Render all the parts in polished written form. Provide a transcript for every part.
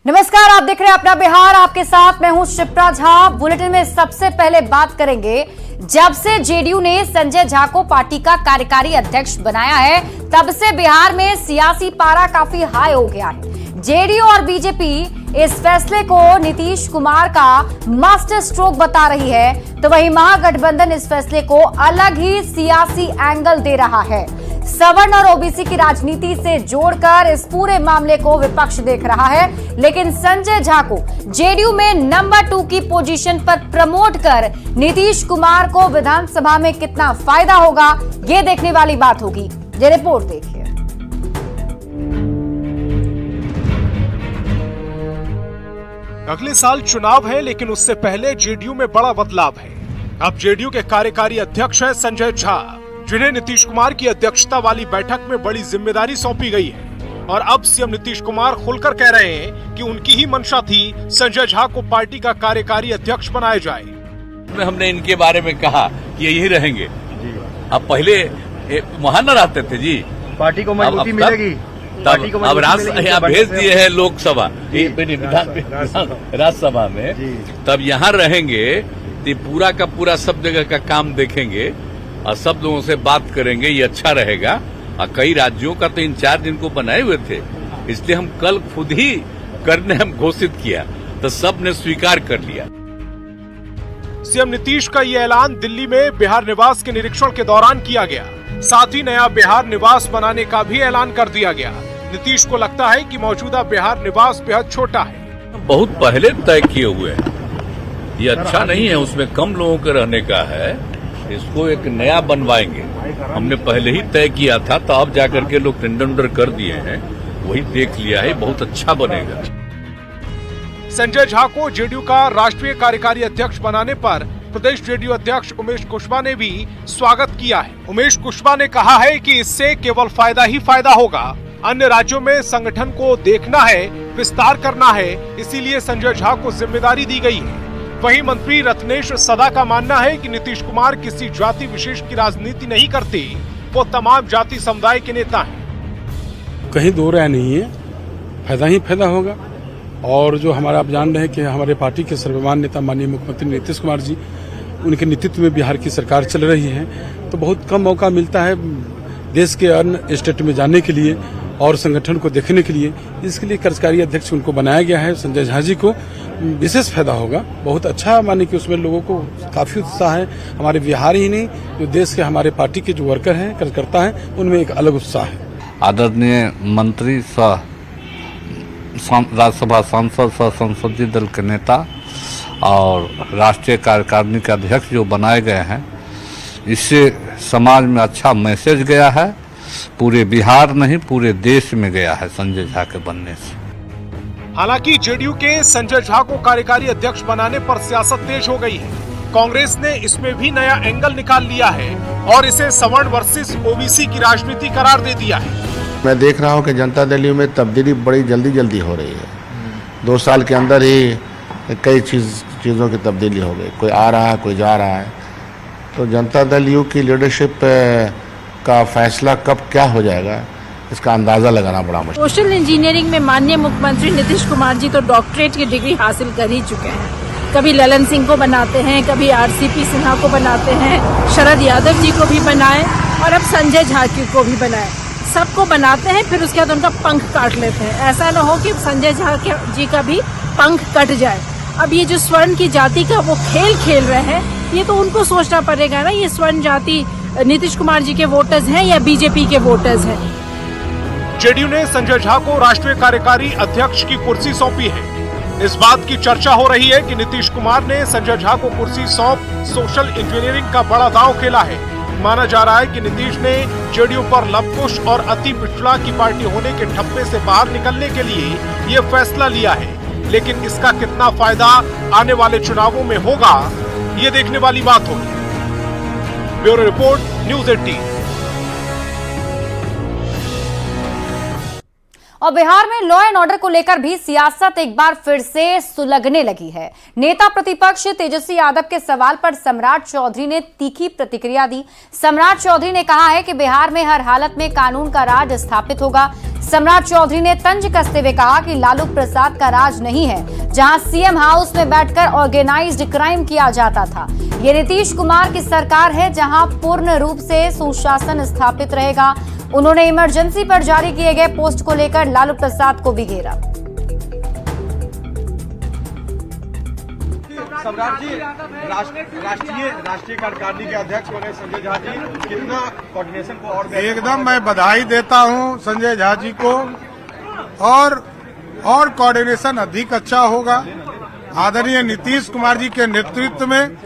नमस्कार, आप देख रहे हैं अपना बिहार। आपके साथ मैं हूं शिप्रा झा। बुलेटिन में सबसे पहले बात करेंगे, जब से जेडीयू ने संजय झा को पार्टी का कार्यकारी अध्यक्ष बनाया है, तब से बिहार में सियासी पारा काफी हाई हो गया है। जेडीयू और बीजेपी इस फैसले को नीतीश कुमार का मास्टर स्ट्रोक बता रही है, तो वहीं महागठबंधन इस फैसले को अलग ही सियासी एंगल दे रहा है। सवर्ण और ओबीसी की राजनीति से जोड़कर इस पूरे मामले को विपक्ष देख रहा है, लेकिन संजय झा को जेडीयू में नंबर 2 की पोजीशन पर प्रमोट कर नीतीश कुमार को विधानसभा में कितना फायदा होगा, ये देखने वाली बात होगी। ये रिपोर्ट देखिए। अगले साल चुनाव है, लेकिन उससे पहले जेडीयू में बड़ा बदलाव है। अब जेडीयू के कार्यकारी अध्यक्ष है संजय झा, जिन्हें नीतीश कुमार की अध्यक्षता वाली बैठक में बड़ी जिम्मेदारी सौंपी गई है। और अब सीएम नीतीश कुमार खुलकर कह रहे हैं कि उनकी ही मंशा थी संजय झा को पार्टी का कार्यकारी अध्यक्ष बनाया जाए। हमने इनके बारे में कहा कि यही रहेंगे। अब पहले वहाँ न रहते थे जी, पार्टी को मजबूती मिलेगी। अब यहाँ भेज दिए हैं लोकसभा, राज्यसभा में, तब यहाँ रहेंगे तो पूरा का पूरा सब जगह का काम देखेंगे और सब लोगों से बात करेंगे, ये अच्छा रहेगा। और कई राज्यों का तो इंचार्ज इनको बनाए हुए थे, इसलिए हम कल खुद ही करने हम घोषित किया तो सब ने स्वीकार कर लिया। सीएम नीतीश का ये ऐलान दिल्ली में बिहार निवास के निरीक्षण के दौरान किया गया। साथ ही नया बिहार निवास बनाने का भी ऐलान कर दिया गया। नीतीश को लगता है कि मौजूदा बिहार निवास बेहद छोटा है, बहुत पहले तय किए हुए हैं, ये अच्छा नहीं है, उसमें कम लोगों के रहने का है, इसको एक नया बनवाएंगे। हमने पहले ही तय किया था, तो अब जाकर के लोग टेंडर कर दिए हैं, वही देख लिया है, बहुत अच्छा बनेगा। संजय झा को जेडीयू का राष्ट्रीय कार्यकारी अध्यक्ष बनाने पर प्रदेश जेडीयू अध्यक्ष उमेश कुशवाहा ने भी स्वागत किया है। उमेश कुशवाहा ने कहा है कि इससे केवल फायदा ही फायदा होगा। अन्य राज्यों में संगठन को देखना है, विस्तार करना है, इसीलिए संजय झा को जिम्मेदारी दी गई है। वहीं मंत्री रत्नेश सदा का मानना है कि नीतीश कुमार किसी जाति विशेष की राजनीति नहीं करते, वो तमाम जाति समुदाय के नेता हैं। कहीं दो राय नहीं है, फायदा ही फायदा होगा। और जो हमारा आप जान रहे हैं कि हमारे पार्टी के सर्वमान्य नेता माननीय मुख्यमंत्री नीतीश कुमार जी, उनके नेतृत्व में बिहार की सरकार चल रही है, तो बहुत कम मौका मिलता है देश के अन्य स्टेट में जाने के लिए और संगठन को देखने के लिए। इसके लिए कार्यकारी अध्यक्ष उनको बनाया गया है। संजय झा जी को विशेष फायदा होगा, बहुत अच्छा, माने कि उसमें लोगों को काफी उत्साह है। हमारे बिहार ही नहीं, जो देश के हमारे पार्टी के जो वर्कर हैं, कार्यकर्ता हैं, उनमें एक अलग उत्साह है। आदरणीय मंत्री सह राज्यसभा सांसद सह संसदीय दल के नेता और राष्ट्रीय कार्यकारिणी के अध्यक्ष जो बनाए गए हैं, इससे समाज में अच्छा मैसेज गया है। पूरे बिहार नहीं, पूरे देश में गया है संजय झा के बनने से। हालांकि जेडीयू के संजय झा को कार्यकारी अध्यक्ष बनाने पर सियासत तेज हो गई है। कांग्रेस ने इसमें भी नया एंगल निकाल लिया है और इसे सवर्ण वर्सेस ओबीसी की राजनीति करार दे दिया है। मैं देख रहा हूं कि जनता दल में तब्दीली बड़ी जल्दी हो रही है। 2 साल के अंदर ही कई चीज़ों की तब्दीली हो गई, कोई आ रहा है, कोई जा रहा है। तो जनता दल यू की लीडरशिप का फैसला कब क्या हो जाएगा, इसका अंदाजा लगाना बड़ा मुश्किल। सोशल इंजीनियरिंग में माननीय मुख्यमंत्री नीतीश कुमार जी तो डॉक्टरेट की डिग्री हासिल कर ही चुके हैं। कभी ललन सिंह को बनाते हैं, कभी आरसीपी सिन्हा को बनाते हैं, शरद यादव जी को भी बनाए और अब संजय झा को भी बनाए। सबको बनाते हैं, फिर उसके बाद उनका पंख काट लेते हैं। ऐसा न हो कि संजय झा जी का भी पंख कट जाए। अब ये जो स्वर्ण की जाति का वो खेल रहे हैं, ये तो उनको सोचना पड़ेगा ना, ये स्वर्ण जाति नीतीश कुमार जी के वोटर्स हैं या बीजेपी के वोटर्स हैं। जेडीयू ने संजय झा को राष्ट्रीय कार्यकारी अध्यक्ष की कुर्सी सौंपी है। इस बात की चर्चा हो रही है कि नीतीश कुमार ने संजय झा को कुर्सी सौंप सोशल इंजीनियरिंग का बड़ा दांव खेला है। माना जा रहा है कि नीतीश ने जेडीयू पर लवकुश और अति पिछड़ा की पार्टी होने के ठप्पे से बाहर निकलने के लिए ये फैसला लिया है, लेकिन इसका कितना फायदा आने वाले चुनावों में होगा, ये देखने वाली बात होगी। Bureau report, news 18। और बिहार में लॉ एंड ऑर्डर को लेकर भी सियासत एक बार फिर से सुलगने लगी है। नेता प्रतिपक्ष तेजस्वी यादव के सवाल पर सम्राट चौधरी ने तीखी प्रतिक्रिया दी। सम्राट चौधरी ने कहा है कि बिहार में हर हालत में कानून का राज स्थापित होगा। सम्राट चौधरी ने तंज कसते हुए कहा कि लालू प्रसाद का राज नहीं है, जहां सीएम हाउस में बैठकर ऑर्गेनाइज्ड क्राइम किया जाता था। ये नीतीश कुमार की सरकार है, जहां पूर्ण रूप से सुशासन स्थापित रहेगा। उन्होंने इमरजेंसी पर जारी किए गए पोस्ट को लेकर लालू प्रसाद को भी घेरा। सम्राट जी, राष्ट्रीय कार्यकारिणी के अध्यक्ष बने संजय झा जी, कितना कोऑर्डिनेशन को और एकदम मैं बधाई देता हूं संजय झा जी को, और कोऑर्डिनेशन अधिक अच्छा होगा। आदरणीय नीतीश कुमार जी के नेतृत्व में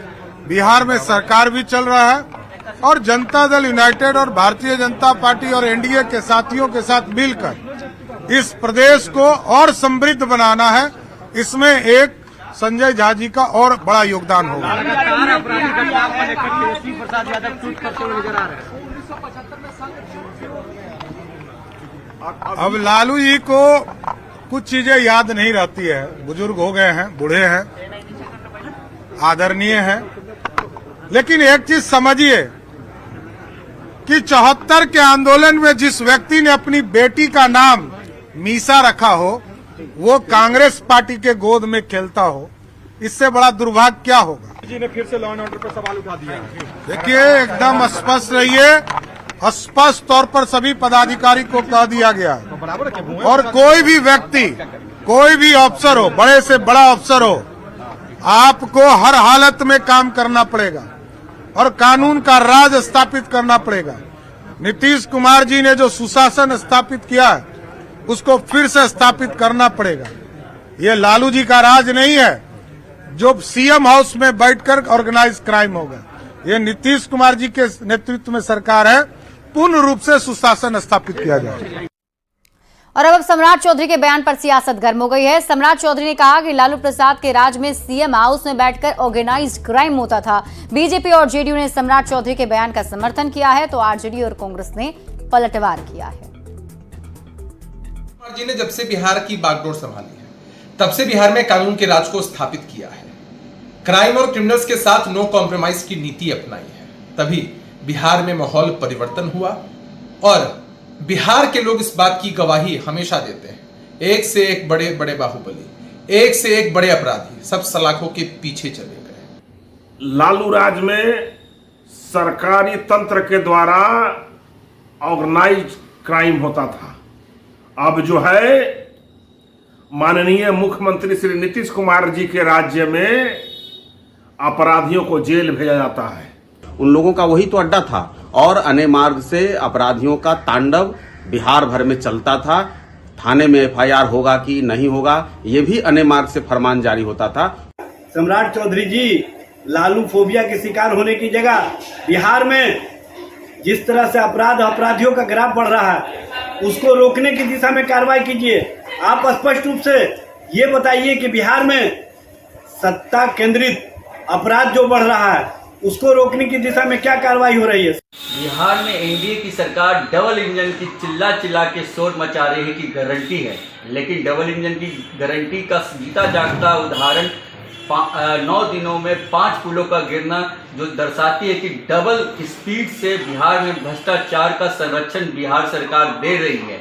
बिहार में सरकार भी चल रहा है और जनता दल यूनाइटेड और भारतीय जनता पार्टी और एनडीए के साथियों के साथ मिलकर इस प्रदेश को और समृद्ध बनाना है। इसमें एक संजय झा जी का और बड़ा योगदान होगा। अब लालू जी को कुछ चीजें याद नहीं रहती है, बुजुर्ग हो गए हैं, बूढ़े हैं, आदरणीय हैं, लेकिन एक चीज समझिए कि 74 के आंदोलन में जिस व्यक्ति ने अपनी बेटी का नाम मीसा रखा हो, वो कांग्रेस पार्टी के गोद में खेलता हो, इससे बड़ा दुर्भाग्य क्या होगा। जी ने फिर से लॉ एंड ऑर्डर पर सवाल उठा दिया है। देखिए, एकदम स्पष्ट रहिए, स्पष्ट तौर पर सभी पदाधिकारी को कह दिया गया है, और कोई भी व्यक्ति, कोई भी अफसर हो, बड़े से बड़ा अफसर हो, आपको हर हालत में काम करना पड़ेगा और कानून का राज स्थापित करना पड़ेगा। नीतीश कुमार जी ने जो सुशासन स्थापित किया है, उसको फिर से स्थापित करना पड़ेगा। ये लालू जी का राज नहीं है जो सीएम हाउस में बैठकर ऑर्गेनाइज क्राइम होगा। ये नीतीश कुमार जी के नेतृत्व में सरकार है, पूर्ण रूप से सुशासन स्थापित किया जाए। और अब सम्राट चौधरी के बयान पर सियासत गर्म हो गई है। सम्राट चौधरी ने कहा कि लालू प्रसाद के राज में सीएम हाउस में बैठकर ऑर्गेनाइज्ड क्राइम होता था। बीजेपी और जेडीयू ने सम्राट चौधरी के बयान का समर्थन किया है, तो आरजेडी और कांग्रेस ने पलटवार किया है। जी ने जब से बिहार की बागडोर संभाली है, तब से बिहार में कानून के राज को स्थापित किया है, क्राइम और क्रिमिनल्स के साथ नो कॉम्प्रोमाइज की नीति अपनाई है। तभी बिहार में माहौल परिवर्तन हुआ और बिहार के लोग इस बात की गवाही हमेशा देते हैं। एक से एक बड़े बड़े बाहुबली, एक से एक बड़े अपराधी सब सलाखों के पीछे चले गए। लालू राज में सरकारी तंत्र के द्वारा ऑर्गेनाइज क्राइम होता था। अब जो है माननीय मुख्यमंत्री श्री नीतीश कुमार जी के राज्य में अपराधियों को जेल भेजा जाता है। उन लोगों का वही तो अड्डा था और अन्य मार्ग से अपराधियों का तांडव बिहार भर में चलता था। थाने में एफआईआर होगा कि नहीं होगा, ये भी अन्य मार्ग से फरमान जारी होता था। सम्राट चौधरी जी, लालू फोबिया के शिकार होने की जगह बिहार में जिस तरह से अपराधियों का ग्राफ बढ़ रहा है, उसको रोकने की दिशा में कार्रवाई कीजिए। आप स्पष्ट रूप से ये बताइए कि बिहार में सत्ता केंद्रित अपराध जो बढ़ रहा है, उसको रोकने की दिशा में क्या कार्रवाई हो रही है। बिहार में एनडीए की सरकार डबल इंजन की चिल्ला के शोर मचा रही है की गारंटी है, लेकिन डबल इंजन की गारंटी का जीता जागता उदाहरण 9 दिनों में 5 पुलों का गिरना, जो दर्शाती है कि डबल स्पीड से बिहार में भ्रष्टाचार का संरक्षण बिहार सरकार दे रही है।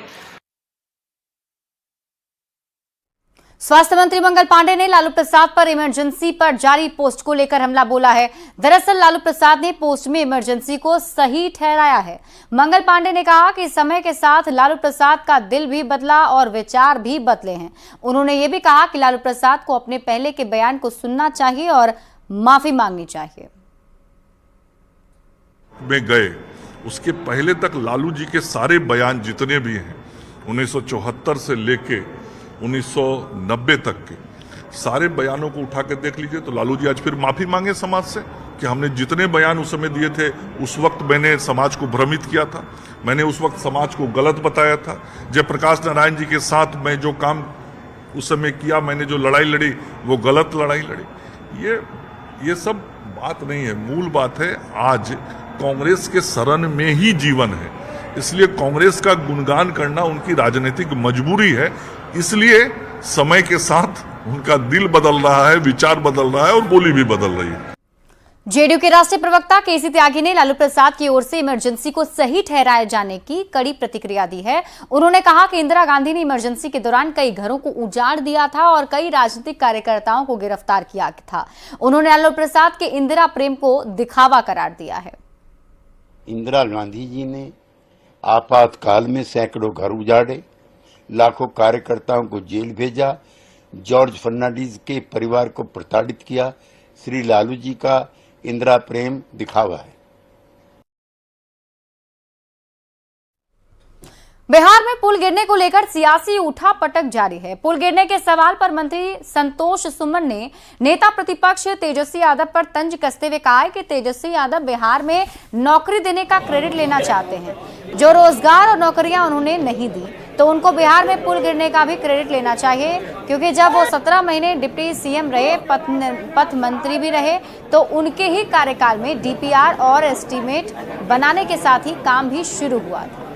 स्वास्थ्य मंत्री मंगल पांडे ने लालू प्रसाद पर इमरजेंसी पर जारी पोस्ट को लेकर हमला बोला है। दरअसल लालू प्रसाद ने पोस्ट में इमरजेंसी को सही ठहराया है। मंगल पांडे ने कहा कि समय के साथ लालू प्रसाद का दिल भी बदला और विचार भी बदले हैं। उन्होंने ये भी कहा कि लालू प्रसाद को अपने पहले के बयान को सुनना चाहिए और माफी मांगनी चाहिए। में गए उसके पहले तक लालू जी के सारे बयान जितने भी हैं 1974 से लेके 1990 तक के सारे बयानों को उठा के देख लीजिए, तो लालू जी आज फिर माफी मांगे समाज से कि हमने जितने बयान उस समय दिए थे, उस वक्त मैंने समाज को भ्रमित किया था, मैंने उस वक्त समाज को गलत बताया था। जयप्रकाश नारायण जी के साथ मैं जो काम उस समय किया, मैंने जो लड़ाई लड़ी, वो गलत लड़ाई लड़ी। ये सब बात नहीं है। मूल बात है आज कांग्रेस के शरण में ही जीवन है। इसलिए कांग्रेस का गुणगान करना उनकी राजनीतिक मजबूरी है। इसलिए समय के साथ उनका दिल बदल रहा है, विचार बदल रहा है और बोली भी बदल रही है। जेडीयू के राष्ट्रीय प्रवक्ता केसी त्यागी ने लालू प्रसाद की ओर से इमरजेंसी को सही ठहराए जाने की कड़ी प्रतिक्रिया दी है। उन्होंने कहा कि इंदिरा गांधी ने इमरजेंसी के दौरान कई घरों को उजाड़ दिया था और कई राजनीतिक कार्यकर्ताओं को गिरफ्तार किया था। उन्होंने लालू प्रसाद के इंदिरा प्रेम को दिखावा करार दिया है। इंदिरा गांधी जी ने आपातकाल में सैकड़ों घर उजाड़े, लाखों कार्यकर्ताओं को जेल भेजा, जॉर्ज फर्नांडिस के परिवार को प्रताड़ित किया। श्री लालू जी का इंदिरा प्रेम दिखावा है। बिहार में पुल गिरने को लेकर सियासी उठापटक जारी है। पुल गिरने के सवाल पर मंत्री संतोष सुमन ने नेता प्रतिपक्ष तेजस्वी यादव पर तंज कसते हुए कहा है कि तेजस्वी यादव बिहार में नौकरी देने का क्रेडिट लेना चाहते हैं। जो रोजगार और नौकरियां उन्होंने नहीं दी तो उनको बिहार में पुल गिरने का भी क्रेडिट लेना चाहिए, क्योंकि जब वो 17 महीने डिप्टी सीएम रहे, पथ मंत्री भी रहे, तो उनके ही कार्यकाल में डीपीआर और एस्टीमेट बनाने के साथ ही काम भी शुरू हुआ था।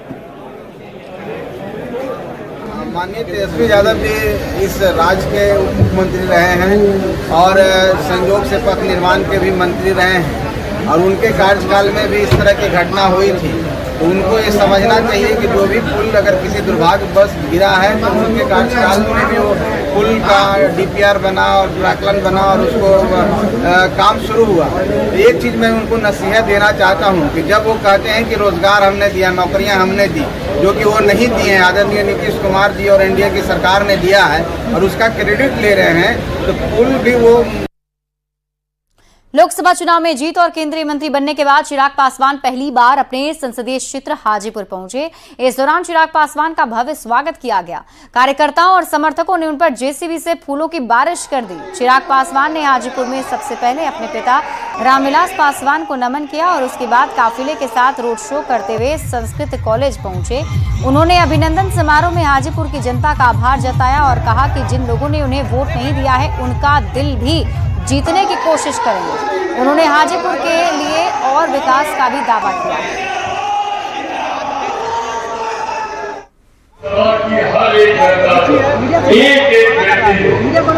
माननीय तेजस्वी यादव जी इस राज्य के उप मुख्यमंत्री रहे हैं और संयोग से पथ निर्माण के भी मंत्री रहे हैं और उनके कार्यकाल में भी इस तरह की घटना हुई थी। तो उनको ये समझना चाहिए कि जो भी पुल अगर किसी दुर्भाग्यवश गिरा है तो उनके कार्यकाल में भी वो पुल का डीपीआर बना और प्राकलन बना और उसको काम शुरू हुआ। तो एक चीज़ मैं उनको नसीहत देना चाहता हूँ कि जब वो कहते हैं कि रोजगार हमने दिया, नौकरियाँ हमने दी, जो कि वो नहीं दिए हैं, आदरणीय नीतीश कुमार जी और एनडीए की सरकार ने दिया है और उसका क्रेडिट ले रहे हैं, तो पुल भी वो। लोकसभा चुनाव में जीत और केंद्रीय मंत्री बनने के बाद चिराग पासवान पहली बार अपने संसदीय क्षेत्र हाजीपुर पहुंचे। इस दौरान चिराग पासवान का भव्य स्वागत किया गया। कार्यकर्ताओं और समर्थकों ने उन पर जेसीबी से फूलों की बारिश कर दी। चिराग पासवान ने हाजीपुर में सबसे पहले अपने पिता रामविलास पासवान को नमन किया और उसके बाद काफिले के साथ रोड शो करते हुए संस्कृत कॉलेज पहुंचे। उन्होंने अभिनंदन समारोह में हाजीपुर की जनता का आभार जताया और कहा कि जिन लोगों ने उन्हें वोट नहीं दिया है उनका दिल भी जीतने की कोशिश करेंगे। उन्होंने हाजीपुर के लिए और विकास का भी दावा किया। हर एक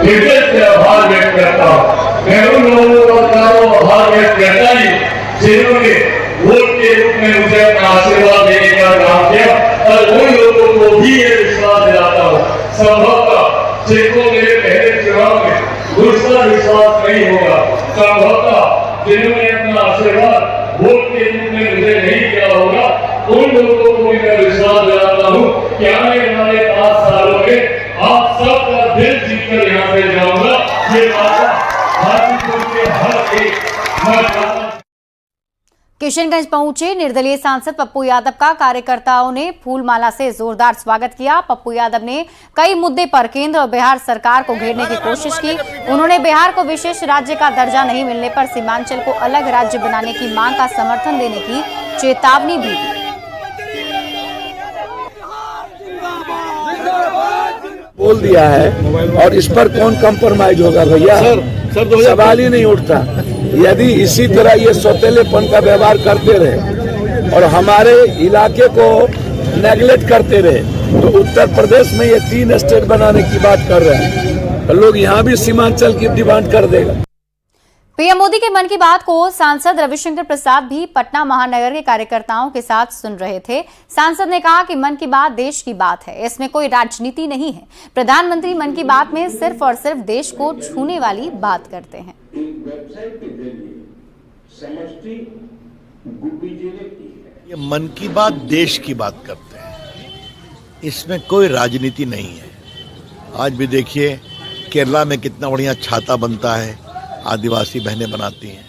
व्यक्ति से आभार व्यक्त करता हूं। मैं उन लोगों का आभार व्यक्त करता ही जिन्होंने वोट के रूप में मुझे अपना आशीर्वाद देने का काम किया और उन लोगों को भी ये विश्वास दिलाता हूँ संभवतः जिनको मेरे पहले चुनाव में दूसरा विश्वास नहीं होगा, संभवतः जिन्होंने अपना आशीर्वाद वोट के रूप में मुझे नहीं दिया होगा, उन लोगों को भी मैं विश्वास दिलाता हूँ कि आने वाले 5 सालों में आप सबका दिल जीतकर यहाँ से जाऊंगा। ये बात हाजीपुर के हर एक किशनगंज पहुंचे निर्दलीय सांसद पप्पू यादव का कार्यकर्ताओं ने फूलमाला से जोरदार स्वागत किया। पप्पू यादव ने कई मुद्दे पर केंद्र और बिहार सरकार को घेरने की कोशिश की। उन्होंने बिहार को विशेष राज्य का दर्जा नहीं मिलने पर सीमांचल को अलग राज्य बनाने की मांग का समर्थन देने की चेतावनी भी दी। बोल दिया है और इस पर कौन कंप्रोमाइज होगा भैया? सर सवाल ही नहीं उठता। यदि इसी तरह ये सौतेलेपन का व्यवहार करते रहे और हमारे इलाके को नेगलेक्ट करते रहे तो उत्तर प्रदेश में ये 3 स्टेट बनाने की बात कर रहे हैं, तो लोग यहाँ भी सीमांचल की डिमांड कर देगा। पीएम मोदी के मन की बात को सांसद रविशंकर प्रसाद भी पटना महानगर के कार्यकर्ताओं के साथ सुन रहे थे। सांसद ने कहा कि मन की बात देश की बात है, इसमें कोई राजनीति नहीं है। प्रधानमंत्री मन की बात में सिर्फ और सिर्फ देश को छूने वाली बात करते हैं। ये मन की बात देश की बात करते हैं, इसमें कोई राजनीति नहीं है। आज भी देखिए केरला में कितना बढ़िया छाता बनता है, आदिवासी बहनें बनाती हैं।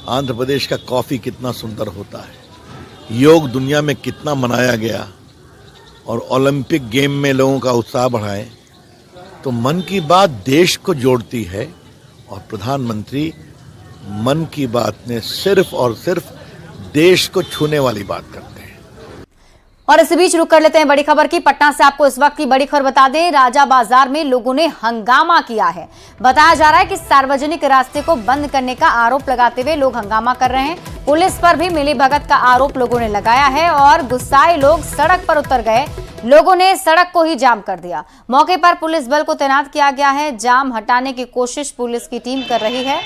आंध्र प्रदेश का कॉफी कितना सुंदर होता है। योग दुनिया में कितना मनाया गया और ओलंपिक गेम में लोगों का उत्साह बढ़ाए। तो मन की बात देश को जोड़ती है और प्रधानमंत्री मन की बात में सिर्फ और सिर्फ देश को छूने वाली बात करते हैं। और इसी बीच रुक कर लेते हैं बड़ी खबर की। पटना से आपको इस वक्त की बड़ी खबर बता दें, राजा बाजार में लोगों ने हंगामा किया है। बताया जा रहा है कि सार्वजनिक रास्ते को बंद करने का आरोप लगाते हुए लोग हंगामा कर रहे हैं। पुलिस पर भी मिलीभगत का आरोप लोगों ने लगाया है और गुस्साए लोग सड़क पर उतर गए। लोगों ने सड़क को ही जाम कर दिया। मौके पर पुलिस बल को तैनात किया गया है। जाम हटाने की कोशिश पुलिस की टीम कर रही है।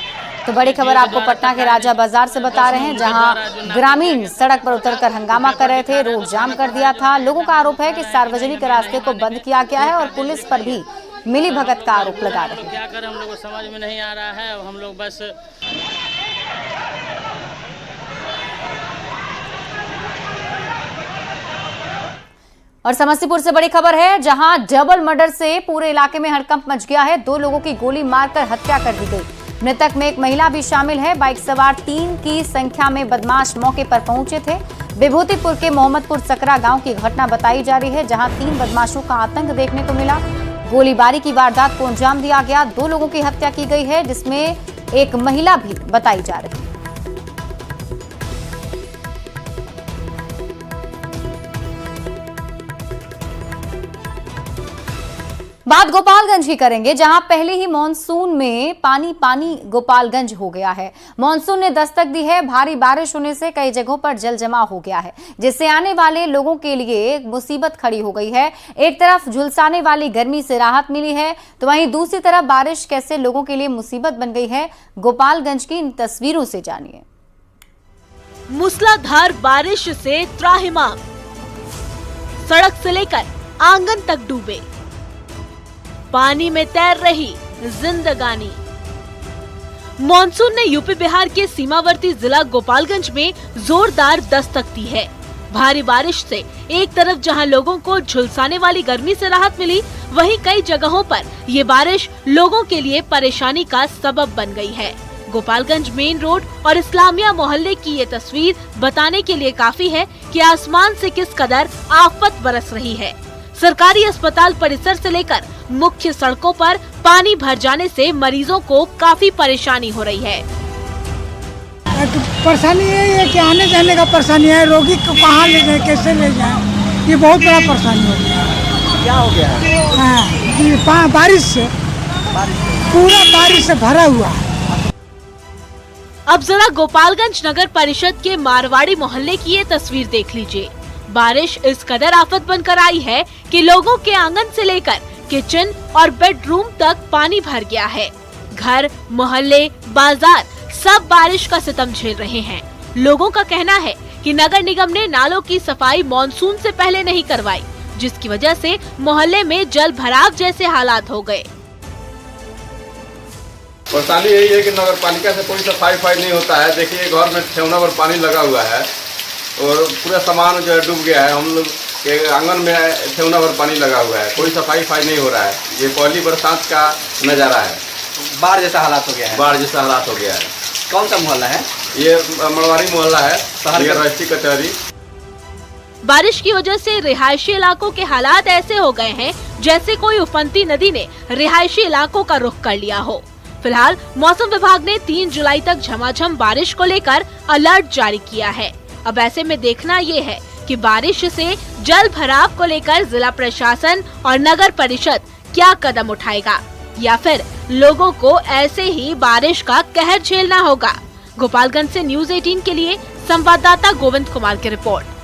तो बड़ी खबर आपको पटना के राजा बाजार से बता रहे हैं, जहां ग्रामीण सड़क पर उतरकर हंगामा कर रहे थे, रोड जाम कर दिया था। लोगों का आरोप है कि सार्वजनिक रास्ते को बंद किया गया है और पुलिस पर भी मिलीभगत का आरोप लगा रहे हैं। क्या करें, हम लोग को समझ में नहीं आ रहा है। हम लोग बस और समस्तीपुर से बड़ी खबर है, जहां डबल मर्डर से पूरे इलाके में हड़कंप मच गया है। 2 लोगों की गोली मारकर हत्या कर दी गई। मृतक में एक महिला भी शामिल है। बाइक सवार 3 की संख्या में बदमाश मौके पर पहुंचे थे। विभूतिपुर के मोहम्मदपुर सकरा गांव की घटना बताई जा रही है, जहां 3 बदमाशों का आतंक देखने को मिला। गोलीबारी की वारदात को अंजाम दिया गया। 2 लोगों की हत्या की गई है, जिसमें एक महिला भी बताई जा रही है। बात गोपालगंज की करेंगे, जहां पहले ही मॉनसून में पानी गोपालगंज हो गया है। मॉनसून ने दस्तक दी है। भारी बारिश होने से कई जगहों पर जल जमाव हो गया है, जिससे आने वाले लोगों के लिए मुसीबत खड़ी हो गई है। एक तरफ झुलसाने वाली गर्मी से राहत मिली है, तो वहीं दूसरी तरफ बारिश कैसे लोगों के लिए मुसीबत बन गई है, गोपालगंज की इन तस्वीरों से जानिए। मूसलाधार बारिश से त्राहिमाम, सड़क से लेकर आंगन तक डूबे, पानी में तैर रही जिंदगानी। मॉनसून ने यूपी बिहार के सीमावर्ती जिला गोपालगंज में जोरदार दस्तक दी है। भारी बारिश से एक तरफ जहां लोगों को झुलसाने वाली गर्मी से राहत मिली, वहीं कई जगहों पर ये बारिश लोगों के लिए परेशानी का सबब बन गई है। गोपालगंज मेन रोड और इस्लामिया मोहल्ले की ये तस्वीर बताने के लिए काफी है कि आसमान से किस कदर आफत बरस रही है। सरकारी अस्पताल परिसर से लेकर मुख्य सड़कों पर पानी भर जाने से मरीजों को काफी परेशानी हो रही है। परेशानी यही है कि आने जाने का परेशानी है, रोगी को कहाँ ले जाए, कैसे ले जाए, ये बहुत बड़ा परेशानी हो गया। क्या हो गया है? बारिश से, पूरा बारिश से भरा हुआ है। अब जरा गोपालगंज नगर परिषद के मारवाड़ी मोहल्ले की ये तस्वीर देख लीजिए। बारिश इस कदर आफत बनकर आई है कि लोगों के आंगन से लेकर किचन और बेडरूम तक पानी भर गया है। घर, मोहल्ले, बाजार सब बारिश का सितम झेल रहे हैं। लोगों का कहना है कि नगर निगम ने नालों की सफाई मॉनसून से पहले नहीं करवाई, जिसकी वजह से मोहल्ले में जल भराव जैसे हालात हो गए। परेशानी यही है कि नगर पालिका से कोई सफाई नहीं होता है। देखिए घर में ठेवना पर पानी लगा हुआ है और पूरा सामान जो है डूब गया है। हम लोग के आंगन में ठेवना पर पानी लगा हुआ है, कोई सफाई नहीं हो रहा है। ये पहली बरसात का नज़ारा है। बाढ़ जैसा हालात हो गया है। बाढ़ जैसा हालात हो गया है। कौन सा मोहल्ला है? ये मरवाड़ी मोहल्ला है, ये राष्ट्रीय कचहरी। बारिश की वजह से रिहायशी इलाकों के हालात ऐसे हो गए हैं जैसे कोई उफनती नदी ने रिहायशी इलाकों का रुख कर लिया हो। फिलहाल मौसम विभाग ने 3 जुलाई तक झमाझम बारिश को लेकर अलर्ट जारी किया है। अब ऐसे में देखना ये है कि बारिश से जल भराव को लेकर जिला प्रशासन और नगर परिषद क्या कदम उठाएगा, या फिर लोगों को ऐसे ही बारिश का कहर झेलना होगा। गोपालगंज से न्यूज़ 18 के लिए संवाददाता गोविंद कुमार की रिपोर्ट।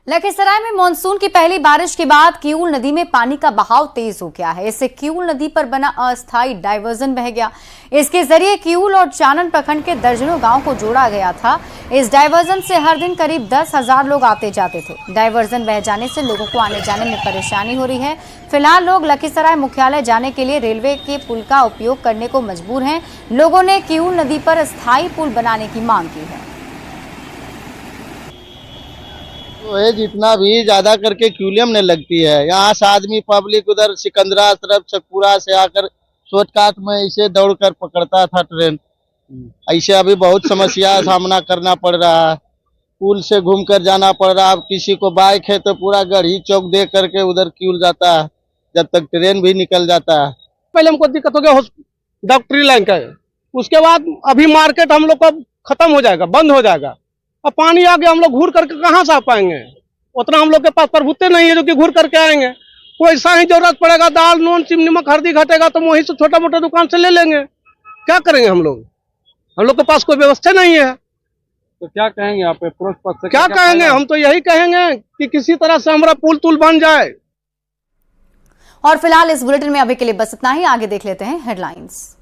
लखीसराय में मानसून की पहली बारिश के बाद किऊल नदी में पानी का बहाव तेज हो गया है। इससे किऊल नदी पर बना अस्थायी डायवर्जन बह गया। इसके जरिए किऊल और चानन प्रखंड के दर्जनों गांव को जोड़ा गया था। इस डायवर्जन से हर दिन करीब 10,000 लोग आते जाते थे। डायवर्जन बह जाने से लोगों को आने जाने में परेशानी हो रही है। फिलहाल लोग लखीसराय मुख्यालय जाने के लिए रेलवे के पुल का उपयोग करने को मजबूर हैं। लोगों ने किऊल नदी पर अस्थायी पुल बनाने की मांग की है। तो है जितना भी ज्यादा करके क्यूलियम ने लगती है। यहाँ से आदमी पब्लिक उधर सिकंदरा तरफ चकपुरा से आकर शॉर्टकट में इसे दौड़कर पकड़ता था ट्रेन। ऐसे अभी बहुत समस्या सामना करना पड़ रहा है। पुल से घूमकर जाना पड़ रहा है। अब किसी को बाइक है तो पूरा गढ़ी चौक दे करके उधर क्यूल जाता है, जब तक ट्रेन भी निकल जाता है। पहले हमको दिक्कत हो गया डॉक्टरी लाइन का, उसके बाद अभी मार्केट हम लोग का खत्म हो जाएगा, बंद हो जाएगा। अब पानी आ गया, हम लोग घूर करके कहाँ से आ पाएंगे? उतना हम लोग के पास प्रभुत्व नहीं है जो कि घूर करके आएंगे। कोई ऐसा ही जरूरत पड़ेगा, दाल नून नमक हल्दी घटेगा तो वहीं से छोटा मोटा दुकान से ले लेंगे। क्या करेंगे हम लोग? हम लोग के पास कोई व्यवस्था नहीं है। तो क्या कहेंगे आप पड़ोस पक्ष से? क्या कहेंगे, हम तो यही कहेंगे कि किसी तरह से हमारा पुल तुल बन जाए। और फिलहाल इस बुलेटिन में अभी के लिए बस इतना ही। आगे देख लेते हैं हेडलाइंस।